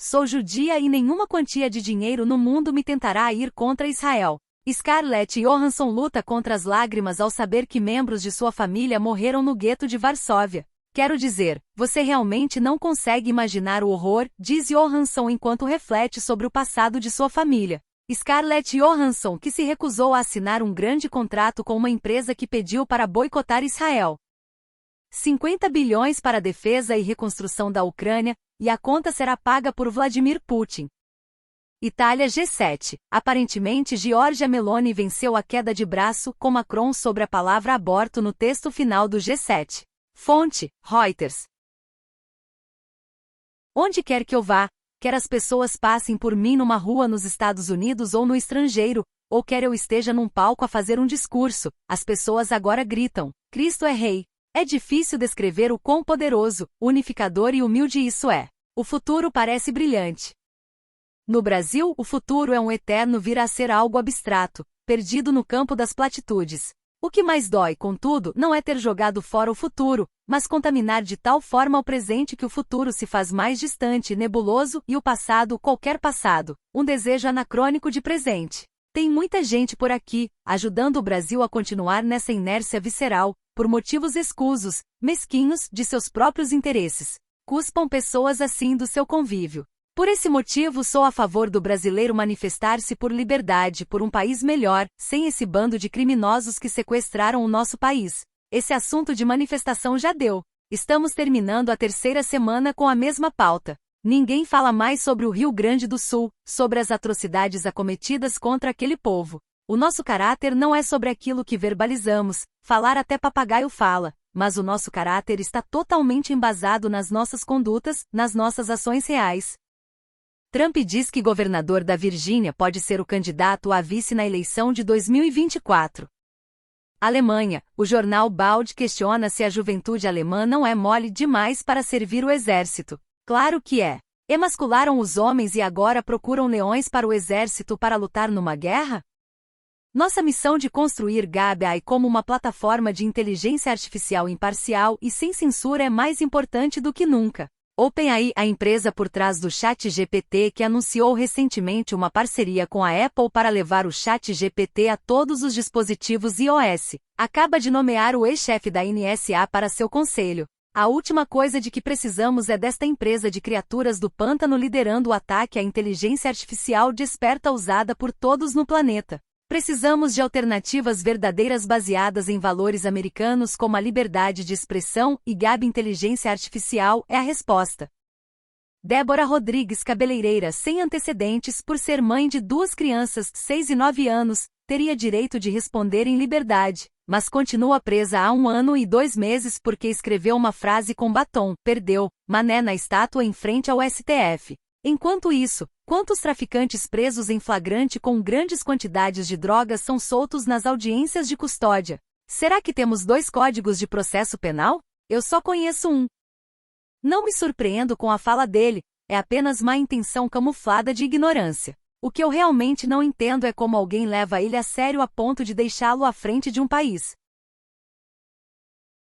Sou judia e nenhuma quantia de dinheiro no mundo me tentará ir contra Israel. Scarlett Johansson luta contra as lágrimas ao saber que membros de sua família morreram no gueto de Varsóvia. Quero dizer, você realmente não consegue imaginar o horror, diz Johansson enquanto reflete sobre o passado de sua família. Scarlett Johansson, que se recusou a assinar um grande contrato com uma empresa que pediu para boicotar Israel. 50 bilhões para a defesa e reconstrução da Ucrânia, e a conta será paga por Vladimir Putin. Itália G7. Aparentemente Giorgia Meloni venceu a queda de braço com Macron sobre a palavra aborto no texto final do G7. Fonte, Reuters. Onde quer que eu vá, quer as pessoas passem por mim numa rua nos Estados Unidos ou no estrangeiro, ou quer eu esteja num palco a fazer um discurso, as pessoas agora gritam, Cristo é Rei. É difícil descrever o quão poderoso, unificador e humilde isso é. O futuro parece brilhante. No Brasil, o futuro é um eterno vir a ser algo abstrato, perdido no campo das platitudes. O que mais dói, contudo, não é ter jogado fora o futuro, mas contaminar de tal forma o presente que o futuro se faz mais distante e nebuloso e o passado, qualquer passado, um desejo anacrônico de presente. Tem muita gente por aqui, ajudando o Brasil a continuar nessa inércia visceral, por motivos escusos, mesquinhos, de seus próprios interesses. Cuspam pessoas assim do seu convívio. Por esse motivo sou a favor do brasileiro manifestar-se por liberdade, por um país melhor, sem esse bando de criminosos que sequestraram o nosso país. Esse assunto de manifestação já deu. Estamos terminando a terceira semana com a mesma pauta. Ninguém fala mais sobre o Rio Grande do Sul, sobre as atrocidades acometidas contra aquele povo. O nosso caráter não é sobre aquilo que verbalizamos, falar até papagaio fala, mas o nosso caráter está totalmente embasado nas nossas condutas, nas nossas ações reais. Trump diz que governador da Virgínia pode ser o candidato a vice na eleição de 2024. Alemanha, o jornal Bild questiona se a juventude alemã não é mole demais para servir o exército. Claro que é. Emascularam os homens e agora procuram leões para o exército para lutar numa guerra? Nossa missão de construir GAB-AI como uma plataforma de inteligência artificial imparcial e sem censura é mais importante do que nunca. OpenAI, a empresa por trás do ChatGPT que anunciou recentemente uma parceria com a Apple para levar o ChatGPT a todos os dispositivos iOS, acaba de nomear o ex-chefe da NSA para seu conselho. A última coisa de que precisamos é desta empresa de criaturas do pântano liderando o ataque à inteligência artificial desperta usada por todos no planeta. Precisamos de alternativas verdadeiras baseadas em valores americanos como a liberdade de expressão e GAB inteligência artificial é a resposta. Débora Rodrigues, cabeleireira sem antecedentes por ser mãe de 2 crianças, 6 e 9 anos, teria direito de responder em liberdade, mas continua presa há 1 ano e 2 meses porque escreveu uma frase com batom, perdeu, mané na estátua em frente ao STF. Enquanto isso, quantos traficantes presos em flagrante com grandes quantidades de drogas são soltos nas audiências de custódia? Será que temos 2 códigos de processo penal? Eu só conheço um. Não me surpreendo com a fala dele, é apenas má intenção camuflada de ignorância. O que eu realmente não entendo é como alguém leva ele a sério a ponto de deixá-lo à frente de um país.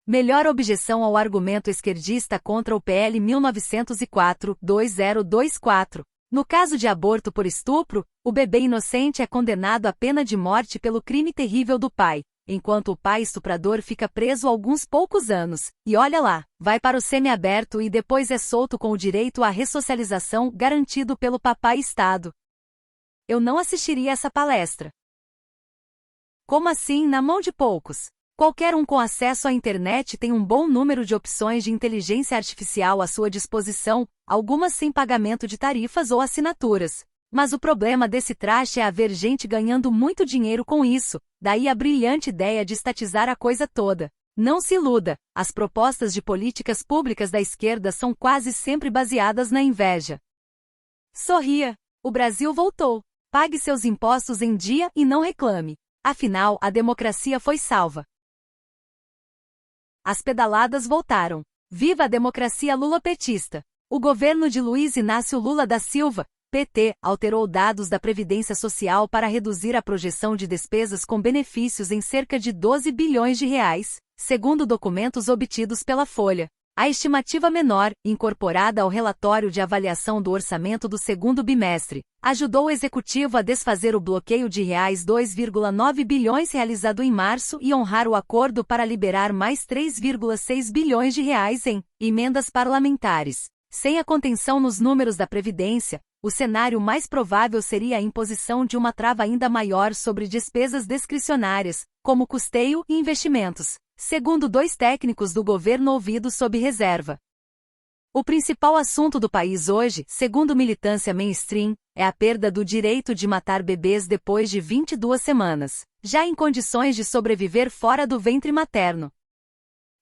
Melhor objeção ao argumento esquerdista contra o PL 1904-2024. No caso de aborto por estupro, o bebê inocente é condenado à pena de morte pelo crime terrível do pai, enquanto o pai estuprador fica preso alguns poucos anos, e olha lá, vai para o semiaberto e depois é solto com o direito à ressocialização garantido pelo papai Estado. Eu não assistiria essa palestra. Como assim, na mão de poucos? Qualquer um com acesso à internet tem um bom número de opções de inteligência artificial à sua disposição, algumas sem pagamento de tarifas ou assinaturas. Mas o problema desse traste é haver gente ganhando muito dinheiro com isso, daí a brilhante ideia de estatizar a coisa toda. Não se iluda, as propostas de políticas públicas da esquerda são quase sempre baseadas na inveja. Sorria, o Brasil voltou. Pague seus impostos em dia e não reclame. Afinal, a democracia foi salva. As pedaladas voltaram. Viva a democracia lulopetista! O governo de Luiz Inácio Lula da Silva, PT, alterou dados da Previdência Social para reduzir a projeção de despesas com benefícios em cerca de 12 bilhões de reais, segundo documentos obtidos pela Folha. A estimativa menor, incorporada ao relatório de avaliação do orçamento do segundo bimestre, ajudou o executivo a desfazer o bloqueio de R$2,9 bilhões realizado em março e honrar o acordo para liberar mais R$3,6 bilhões em emendas parlamentares. Sem a contenção nos números da Previdência, o cenário mais provável seria a imposição de uma trava ainda maior sobre despesas discricionárias, como custeio e investimentos, segundo 2 técnicos do governo ouvidos sob reserva. O principal assunto do país hoje, segundo militância mainstream, é a perda do direito de matar bebês depois de 22 semanas, já em condições de sobreviver fora do ventre materno.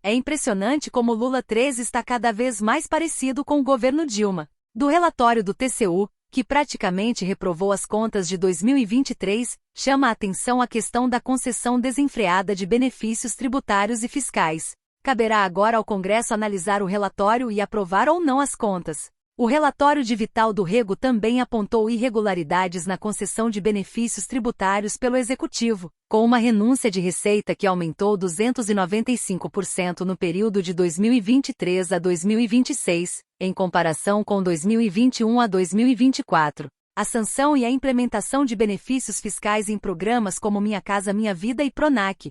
É impressionante como Lula 13 está cada vez mais parecido com o governo Dilma. Do relatório do TCU, que praticamente reprovou as contas de 2023, chama a atenção a questão da concessão desenfreada de benefícios tributários e fiscais. Caberá agora ao Congresso analisar o relatório e aprovar ou não as contas. O relatório de Vital do Rego também apontou irregularidades na concessão de benefícios tributários pelo Executivo, com uma renúncia de receita que aumentou 295% no período de 2023 a 2026, em comparação com 2021 a 2024. A sanção e a implementação de benefícios fiscais em programas como Minha Casa Minha Vida e Pronac,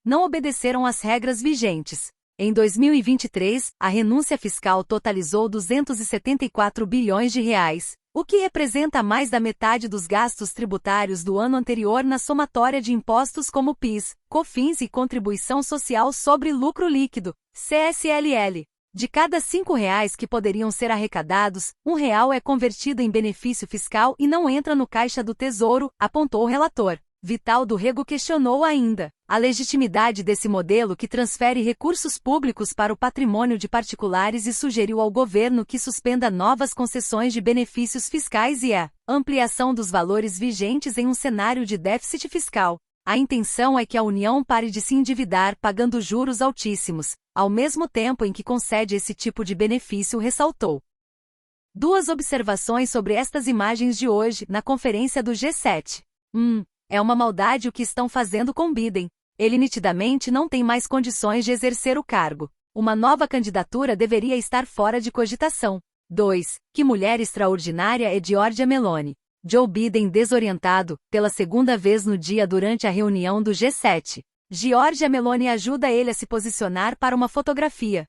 não obedeceram às regras vigentes. Em 2023, a renúncia fiscal totalizou R$274 bilhões, o que representa mais da metade dos gastos tributários do ano anterior na somatória de impostos como PIS, COFINS e Contribuição Social sobre Lucro Líquido, CSLL. De cada R$5 que poderiam ser arrecadados, R$1 é convertido em benefício fiscal e não entra no caixa do Tesouro, apontou o relator. Vital do Rego questionou ainda a legitimidade desse modelo que transfere recursos públicos para o patrimônio de particulares e sugeriu ao governo que suspenda novas concessões de benefícios fiscais e a ampliação dos valores vigentes em um cenário de déficit fiscal. A intenção é que a União pare de se endividar pagando juros altíssimos, ao mesmo tempo em que concede esse tipo de benefício, ressaltou. 2 observações sobre estas imagens de hoje na conferência do G7. É uma maldade o que estão fazendo com Biden. Ele nitidamente não tem mais condições de exercer o cargo. Uma nova candidatura deveria estar fora de cogitação. 2. Que mulher extraordinária é Giorgia Meloni. Joe Biden desorientado, pela segunda vez no dia durante a reunião do G7. Giorgia Meloni ajuda ele a se posicionar para uma fotografia.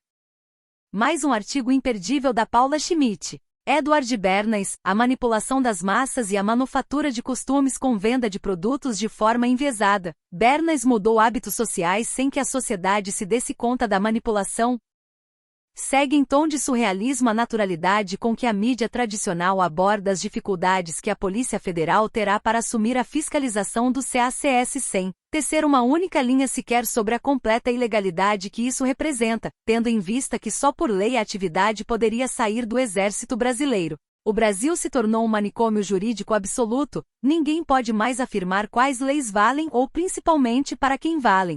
Mais um artigo imperdível da Paula Schmidt. Edward Bernays, a manipulação das massas e a manufatura de costumes com venda de produtos de forma enviesada. Bernays mudou hábitos sociais sem que a sociedade se desse conta da manipulação. Segue em tom de surrealismo a naturalidade com que a mídia tradicional aborda as dificuldades que a Polícia Federal terá para assumir a fiscalização do CACS sem tecer uma única linha sequer sobre a completa ilegalidade que isso representa, tendo em vista que só por lei a atividade poderia sair do Exército Brasileiro. O Brasil se tornou um manicômio jurídico absoluto, ninguém pode mais afirmar quais leis valem ou principalmente para quem valem.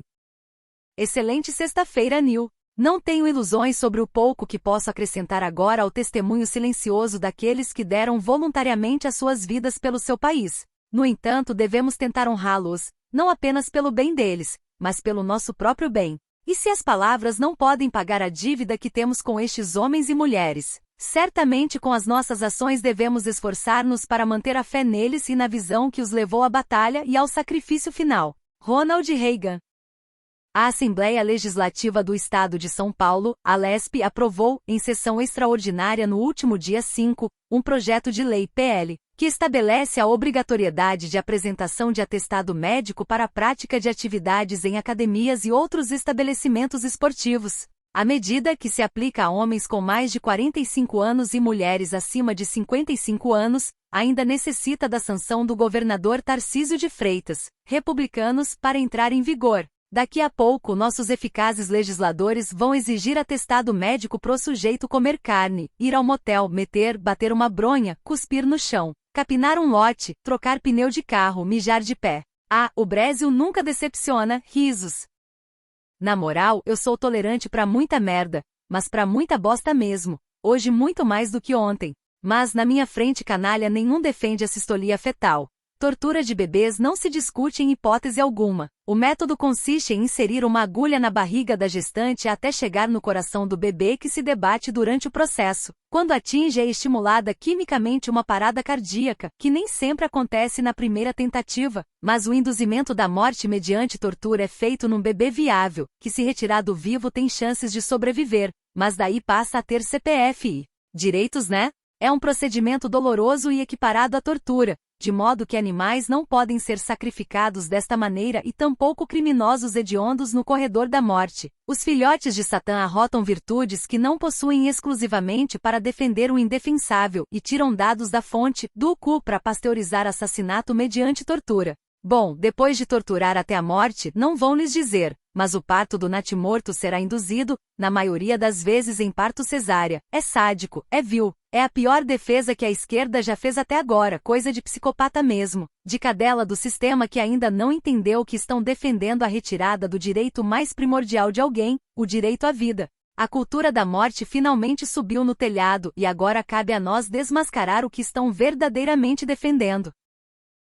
Excelente sexta-feira, Nil. Não tenho ilusões sobre o pouco que posso acrescentar agora ao testemunho silencioso daqueles que deram voluntariamente as suas vidas pelo seu país. No entanto, devemos tentar honrá-los, não apenas pelo bem deles, mas pelo nosso próprio bem. E se as palavras não podem pagar a dívida que temos com estes homens e mulheres, certamente com as nossas ações devemos esforçar-nos para manter a fé neles e na visão que os levou à batalha e ao sacrifício final. Ronald Reagan. A Assembleia Legislativa do Estado de São Paulo, a LESP, aprovou, em sessão extraordinária no último dia 5, um projeto de lei PL, que estabelece a obrigatoriedade de apresentação de atestado médico para a prática de atividades em academias e outros estabelecimentos esportivos. A medida, que se aplica a homens com mais de 45 anos e mulheres acima de 55 anos, ainda necessita da sanção do governador Tarcísio de Freitas, republicanos, para entrar em vigor. Daqui a pouco nossos eficazes legisladores vão exigir atestado médico pro sujeito comer carne, ir ao motel, bater uma bronha, cuspir no chão, capinar um lote, trocar pneu de carro, mijar de pé. O Brasil nunca decepciona, risos. Na moral, eu sou tolerante pra muita merda, mas pra muita bosta mesmo, hoje muito mais do que ontem. Mas na minha frente canalha nenhum defende a sistolia fetal. Tortura de bebês não se discute em hipótese alguma. O método consiste em inserir uma agulha na barriga da gestante até chegar no coração do bebê, que se debate durante o processo. Quando atinge, é estimulada quimicamente uma parada cardíaca, que nem sempre acontece na primeira tentativa, mas o induzimento da morte mediante tortura é feito num bebê viável, que, se retirado vivo, tem chances de sobreviver, mas daí passa a ter CPF e direitos, né? É um procedimento doloroso e equiparado à tortura, de modo que animais não podem ser sacrificados desta maneira e tampouco criminosos hediondos no corredor da morte. Os filhotes de Satã arrotam virtudes que não possuem exclusivamente para defender o indefensável e tiram dados da fonte, do cu, para pasteurizar assassinato mediante tortura. Bom, depois de torturar até a morte, não vão lhes dizer, mas o parto do natimorto será induzido, na maioria das vezes em parto cesárea. É sádico, é vil, é a pior defesa que a esquerda já fez até agora, coisa de psicopata mesmo, de cadela do sistema que ainda não entendeu que estão defendendo a retirada do direito mais primordial de alguém, o direito à vida. A cultura da morte finalmente subiu no telhado e agora cabe a nós desmascarar o que estão verdadeiramente defendendo.